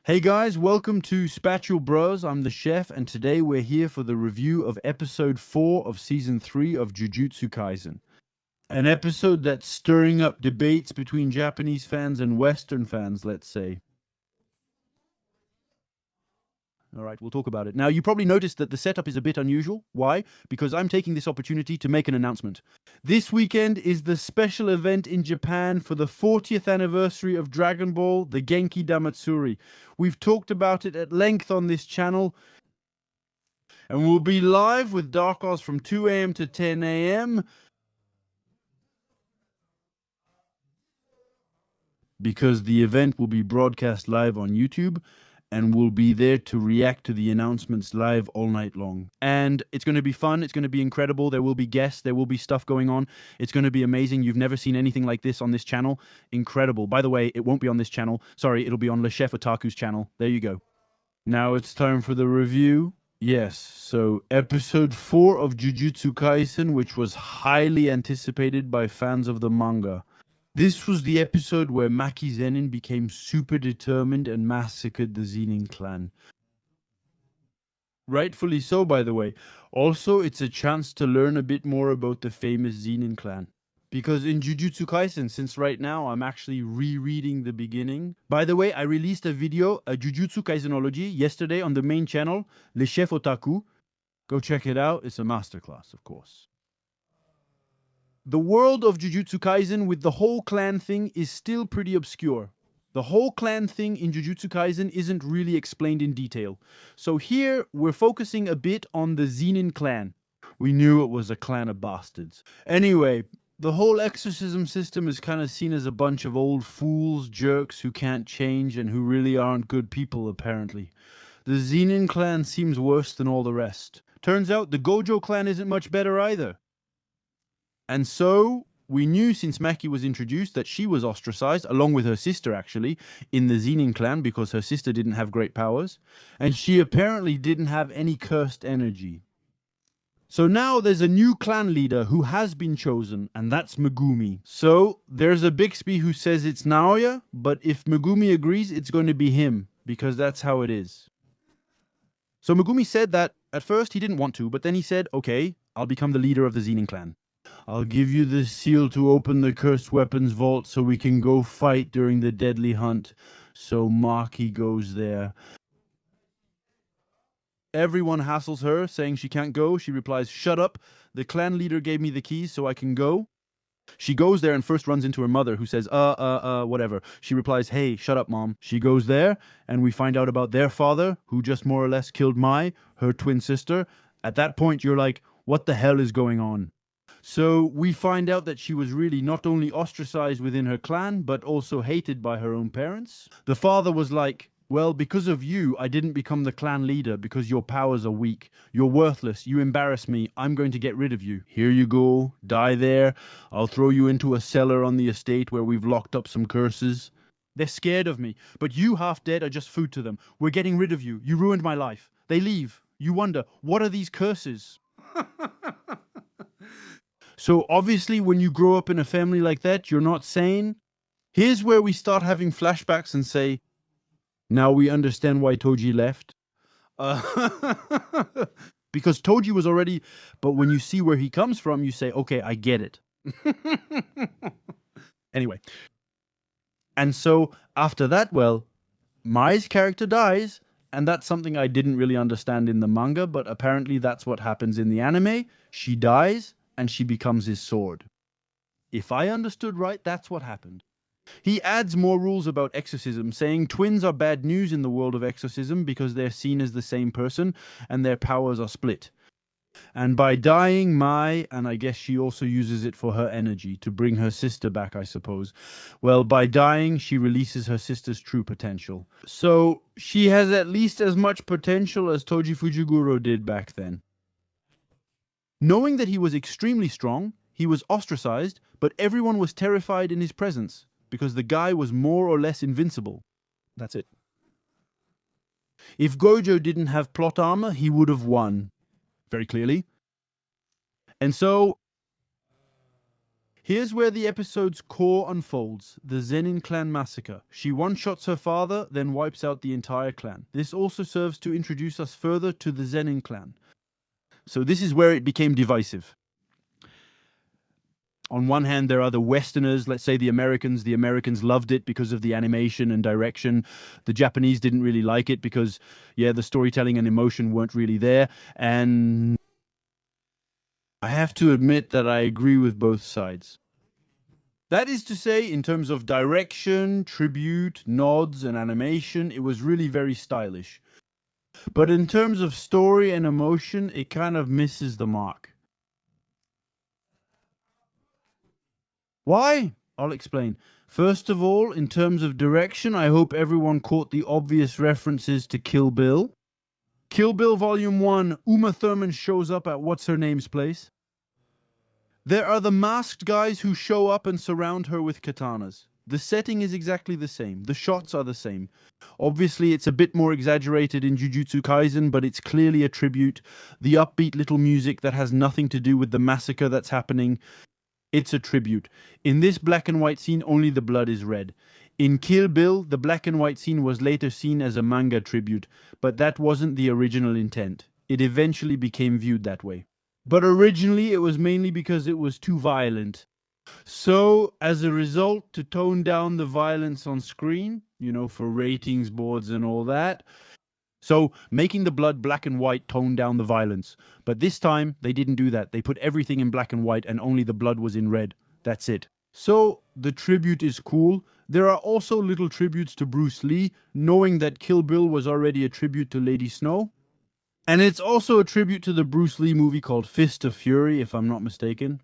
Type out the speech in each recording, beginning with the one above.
Hey guys, welcome to Spatule Bros. I'm the chef, and today we're here for the review of episode 4 of season 3 of Jujutsu Kaisen. An episode that's stirring up debates between Japanese fans and Western fans, let's say. All right, we'll talk about it. Now, you probably noticed that the setup is a bit unusual. Why? Because I'm taking this opportunity to make an announcement. This weekend is the special event in Japan for the 40th anniversary of Dragon Ball, the Genki Damatsuri. We've talked about it at length on this channel, and we'll be live with Dark Horse from 2 a.m. to 10 a.m. because the event will be broadcast live on YouTube, and we'll be there to react to the announcements live all night long. And it's going to be fun. It's going to be incredible. There will be guests. There will be stuff going on. It's going to be amazing. You've never seen anything like this on this channel. Incredible. By the way, it won't be on this channel. Sorry, it'll be on Le Chef Otaku's channel. There you go. Now it's time for the review. Yes, so episode 4 of Jujutsu Kaisen, which was highly anticipated by fans of the manga. This was the episode where Maki Zenin became super determined and massacred the Zenin clan. Rightfully so, by the way. Also, it's a chance to learn a bit more about the famous Zenin clan. Because in Jujutsu Kaisen, since right now I'm actually rereading the beginning. By the way, I released a video, a Jujutsu Kaisenology, yesterday on the main channel, Le Chef Otaku. Go check it out. It's a masterclass, of course. The world of Jujutsu Kaisen with the whole clan thing is still pretty obscure. The whole clan thing in Jujutsu Kaisen isn't really explained in detail. So here, we're focusing a bit on the Zenin clan. We knew it was a clan of bastards. Anyway, the whole exorcism system is kind of seen as a bunch of old fools, jerks who can't change and who really aren't good people, apparently. The Zenin clan seems worse than all the rest. Turns out the Gojo clan isn't much better either. And so we knew since Maki was introduced that she was ostracized, along with her sister actually, in the Zenin clan because her sister didn't have great powers, and she apparently didn't have any cursed energy. So now there's a new clan leader who has been chosen, and that's Megumi. So there's a Bixby who says it's Naoya, but if Megumi agrees, it's going to be him, because that's how it is. So Megumi said that at first he didn't want to, but then he said, okay, I'll become the leader of the Zenin clan. I'll give you the seal to open the cursed weapons vault so we can go fight during the deadly hunt. So Maki goes there. Everyone hassles her, saying she can't go. She replies, shut up. The clan leader gave me the keys so I can go. She goes there and first runs into her mother, who says, whatever. She replies, hey, shut up, mom. She goes there, and we find out about their father, who just more or less killed her twin sister. At that point, you're like, what the hell is going on? So we find out that she was really not only ostracized within her clan, but also hated by her own parents. The father was like, well, because of you, I didn't become the clan leader because your powers are weak. You're worthless. You embarrass me. I'm going to get rid of you. Here you go. Die there. I'll throw you into a cellar on the estate where we've locked up some curses. They're scared of me, but you, half dead, are just food to them. We're getting rid of you. You ruined my life. They leave. You wonder, what are these curses? So obviously, when you grow up in a family like that, you're not sane. Here's where we start having flashbacks and say, now we understand why Toji left. Uh, because Toji was already, but when you see where he comes from, you say, okay, I get it. Anyway. And so after that, well, Mai's character dies, and that's something I didn't really understand in the manga, but apparently that's what happens in the anime. She dies, and she becomes his sword. If I understood right, that's what happened. He adds more rules about exorcism, saying twins are bad news in the world of exorcism because they're seen as the same person and their powers are split. And by dying, Mai, and I guess she also uses it for her energy, to bring her sister back, I suppose. Well, by dying, she releases her sister's true potential. So she has at least as much potential as Toji Fujiguro did back then. Knowing that he was extremely strong, he was ostracized, but everyone was terrified in his presence, because the guy was more or less invincible. That's it. If Gojo didn't have plot armor, he would have won. Very clearly. And so Here's where the episode's core unfolds, the Zenin clan massacre. She one-shots her father, then wipes out the entire clan. This also serves to introduce us further to the Zenin clan. So this is where it became divisive. On one hand, there are the Westerners, let's say the Americans. The Americans loved it because of the animation and direction. The Japanese didn't really like it because, yeah, the storytelling and emotion weren't really there. And I have to admit that I agree with both sides. That is to say, in terms of direction, tribute, nods, and animation, it was really very stylish. But in terms of story and emotion, it kind of misses the mark. Why? I'll explain. First of all, in terms of direction, I hope everyone caught the obvious references to Kill Bill. Kill Bill Volume 1, Uma Thurman shows up at What's Her Name's place. There are the masked guys who show up and surround her with katanas. The setting is exactly the same. The shots are the same. Obviously, it's a bit more exaggerated in Jujutsu Kaisen, but it's clearly a tribute. The upbeat little music that has nothing to do with the massacre that's happening, it's a tribute. In this black and white scene, only the blood is red. In Kill Bill, the black and white scene was later seen as a manga tribute, but that wasn't the original intent. It eventually became viewed that way. But originally it was mainly because it was too violent. So, as a result, to tone down the violence on screen, for ratings boards and all that, so making the blood black and white toned down the violence. But this time, they didn't do that. They put everything in black and white and only the blood was in red. That's it. So, the tribute is cool. There are also little tributes to Bruce Lee, knowing that Kill Bill was already a tribute to Lady Snow. And it's also a tribute to the Bruce Lee movie called Fist of Fury, if I'm not mistaken.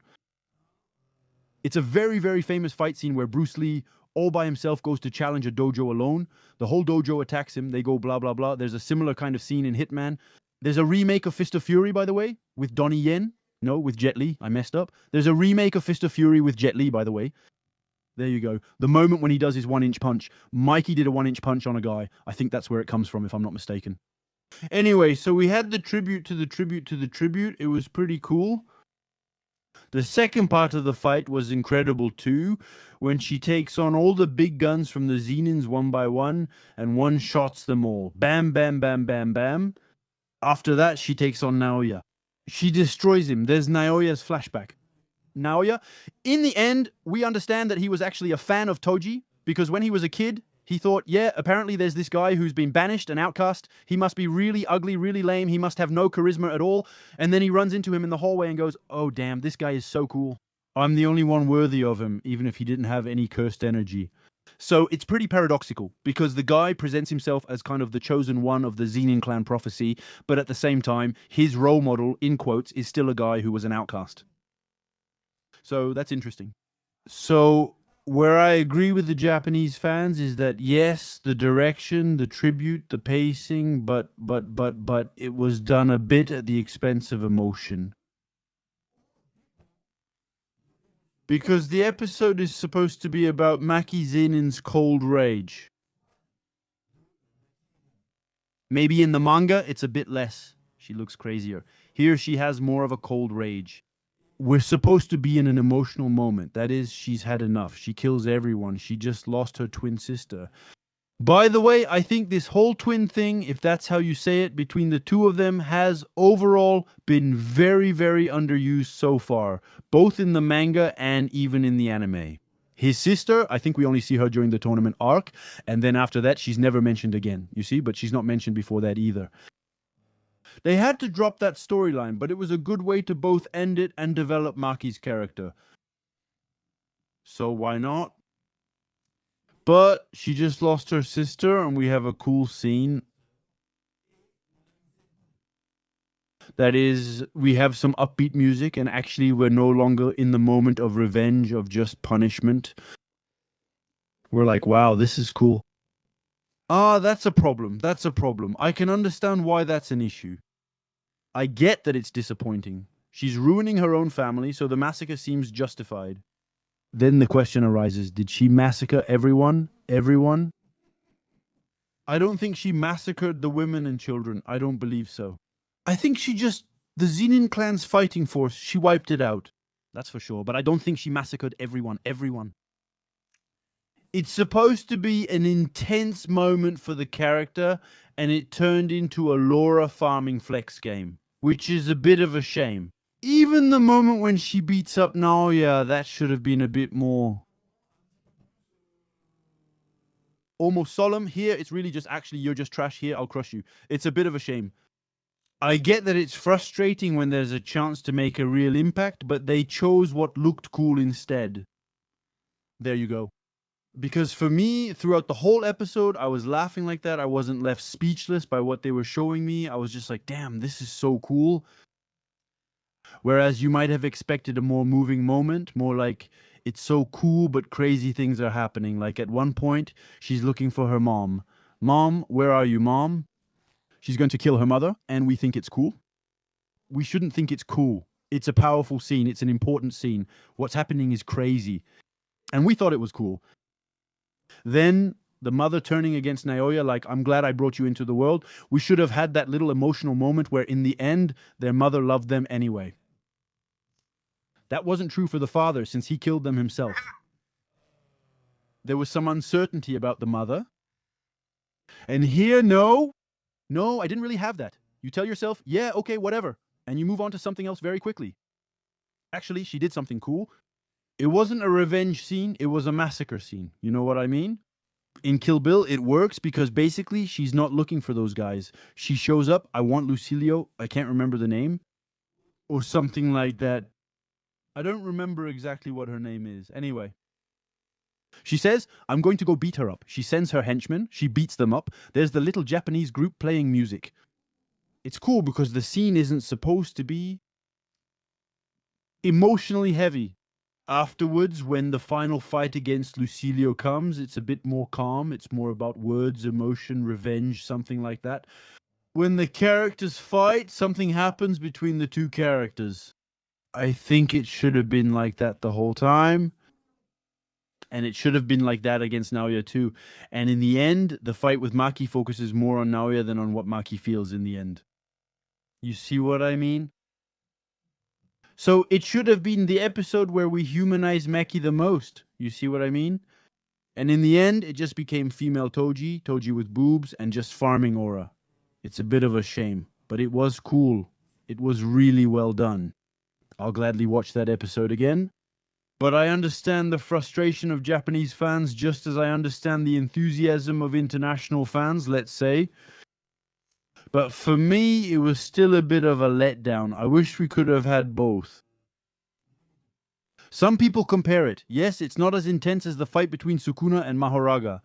It's a very, very famous fight scene where Bruce Lee, all by himself, goes to challenge a dojo alone. The whole dojo attacks him. They go blah, blah, blah. There's a similar kind of scene in Hitman. There's a remake of Fist of Fury, by the way, with Donnie Yen. No, with Jet Li. I messed up. There's a remake of Fist of Fury with Jet Li, by the way. There you go. The moment when he does his 1-inch punch. Mikey did a 1-inch punch on a guy. I think that's where it comes from, if I'm not mistaken. Anyway, so we had the tribute to the tribute to the tribute. It was pretty cool. The second part of the fight was incredible too, when she takes on all the big guns from the Zenins one by one and one-shots them all. Bam, bam, bam, bam, bam. After that, she takes on Naoya. She destroys him. There's Naoya's flashback. Naoya, in the end, we understand that he was actually a fan of Toji, because when he was a kid, he thought, yeah, apparently there's this guy who's been banished and outcast. He must be really ugly, really lame. He must have no charisma at all. And then he runs into him in the hallway and goes, oh, damn, this guy is so cool. I'm the only one worthy of him, even if he didn't have any cursed energy. So it's pretty paradoxical, because the guy presents himself as kind of the chosen one of the Zenin clan prophecy, but at the same time, his role model, in quotes, is still a guy who was an outcast. So that's interesting. So where I agree with the Japanese fans is that yes, the direction, the tribute, the pacing, but it was done a bit at the expense of emotion. Because the episode is supposed to be about Maki Zenin's cold rage. Maybe in the manga it's a bit less. She looks crazier. Here she has more of a cold rage. We're supposed to be in an emotional moment. That is, she's had enough. She kills everyone. She just lost her twin sister. By the way, I think this whole twin thing, if that's how you say it, between the two of them has overall been very, very underused so far, both in the manga and even in the anime. His sister, I think we only see her during the tournament arc, and then after that, she's never mentioned again, you see, but she's not mentioned before that either. They had to drop that storyline, but it was a good way to both end it and develop Maki's character. So why not? But she just lost her sister, and we have a cool scene. That is, we have some upbeat music, and actually we're no longer in the moment of revenge, of just punishment. We're like, wow, this is cool. Ah, that's a problem. That's a problem. I can understand why that's an issue. I get that it's disappointing. She's ruining her own family, so the massacre seems justified. Then the question arises, did she massacre everyone? Everyone? I don't think she massacred the women and children. I don't believe so. I think she just, the Zenin clan's fighting force, she wiped it out. That's for sure. But I don't think she massacred everyone. Everyone. It's supposed to be an intense moment for the character, and it turned into a Laura farming flex game, which is a bit of a shame. Even the moment when she beats up Naoya, that should have been a bit more almost solemn. Here, it's really just actually, you're just trash. Here, I'll crush you. It's a bit of a shame. I get that it's frustrating when there's a chance to make a real impact, but they chose what looked cool instead. There you go. Because for me, throughout the whole episode, I was laughing like that. I wasn't left speechless by what they were showing me. I was just like, damn, this is so cool. Whereas you might have expected a more moving moment, more like, it's so cool, but crazy things are happening. Like at one point, she's looking for her mom. Mom, where are you, mom? She's going to kill her mother, and we think it's cool. We shouldn't think it's cool. It's a powerful scene. It's an important scene. What's happening is crazy. And we thought it was cool. Then the mother turning against Naoya, like, I'm glad I brought you into the world. We should have had that little emotional moment where in the end, their mother loved them anyway. That wasn't true for the father since he killed them himself. There was some uncertainty about the mother. And here, no, I didn't really have that. You tell yourself, yeah, okay, whatever. And you move on to something else very quickly. Actually, she did something cool. It wasn't a revenge scene, it was a massacre scene. You know what I mean? In Kill Bill, it works because basically she's not looking for those guys. She shows up, I want Lucilio, I can't remember the name, or something like that. I don't remember exactly what her name is. Anyway, she says, I'm going to go beat her up. She sends her henchmen, she beats them up. There's the little Japanese group playing music. It's cool because the scene isn't supposed to be emotionally heavy. Afterwards, when the final fight against Lucilio comes, it's a bit more calm. It's more about words, emotion, revenge, something like that. When the characters fight, something happens between the two characters. I think it should have been like that the whole time. And it should have been like that against Naoya too. And in the end, the fight with Maki focuses more on Naoya than on what Maki feels in the end. You see what I mean? So it should have been the episode where we humanize Maki the most. You see what I mean? And in the end, it just became female Toji with boobs, and just farming aura. It's a bit of a shame, but it was cool. It was really well done. I'll gladly watch that episode again. But I understand the frustration of Japanese fans just as I understand the enthusiasm of international fans, let's say. But for me, it was still a bit of a letdown. I wish we could have had both. Some people compare it. Yes, it's not as intense as the fight between Sukuna and Mahoraga.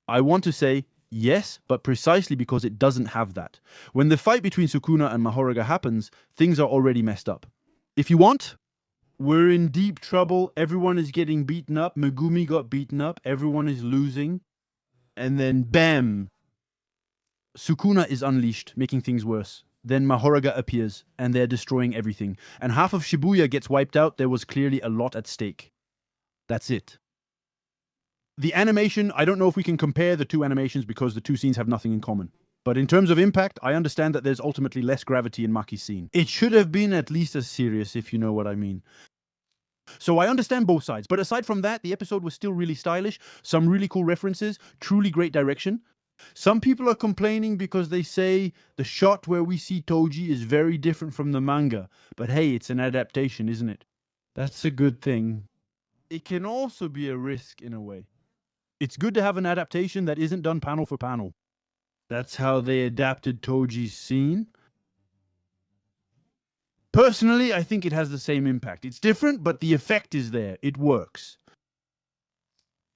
I want to say yes, but precisely because it doesn't have that. When the fight between Sukuna and Mahoraga happens, things are already messed up. If you want, we're in deep trouble. Everyone is getting beaten up. Megumi got beaten up. Everyone is losing. And then, bam! Sukuna is unleashed, making things worse. Then Mahoraga appears, and they're destroying everything. And half of Shibuya gets wiped out. There was clearly a lot at stake. That's it. The animation, I don't know if we can compare the two animations because the two scenes have nothing in common. But in terms of impact, I understand that there's ultimately less gravity in Maki's scene. It should have been at least as serious, if you know what I mean. So I understand both sides, but aside from that, the episode was still really stylish, some really cool references, truly great direction. Some people are complaining because they say the shot where we see Toji is very different from the manga, but hey, it's an adaptation, isn't it? That's a good thing. It can also be a risk in a way. It's good to have an adaptation that isn't done panel for panel. That's how they adapted Toji's scene. Personally, I think it has the same impact. It's different, but the effect is there. It works.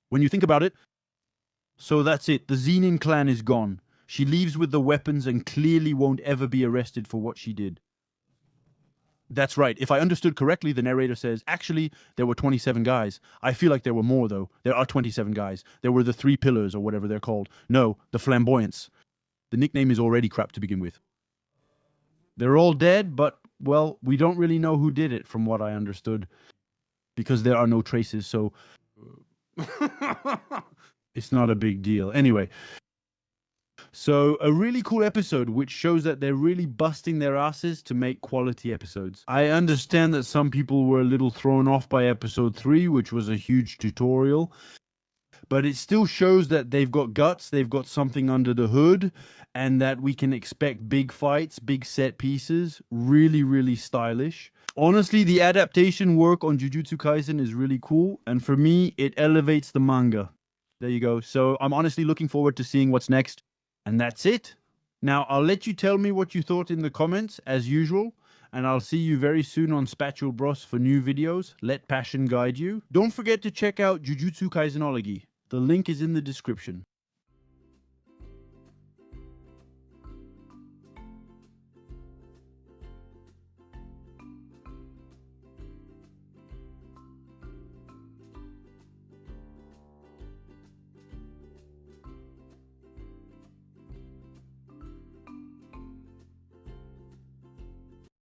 When you think about it, so that's it. The Zenin clan is gone. She leaves with the weapons and clearly won't ever be arrested for what she did. That's right. If I understood correctly, the narrator says, actually, there were 27 guys. I feel like there were more, though. There are 27 guys. There were the 3 pillars, or whatever they're called. No, the flamboyants. The nickname is already crap to begin with. They're all dead, but, well, we don't really know who did it, from what I understood. Because there are no traces, so... it's not a big deal. Anyway, So a really cool episode, which shows that they're really busting their asses to make quality episodes. I understand that some people were a little thrown off by episode 3, which was a huge tutorial, but it still shows that they've got guts, they've got something under the hood, and that we can expect big fights, big set pieces, really, really stylish. Honestly, the adaptation work on Jujutsu Kaisen is really cool, and for me, it elevates the manga. There you go. So I'm honestly looking forward to seeing what's next, and that's it. Now, I'll let you tell me what you thought in the comments, as usual, and I'll see you very soon on Spatule Bros for new videos. Let passion guide you. Don't forget to check out Jujutsu Kaisenology. The link is in the description.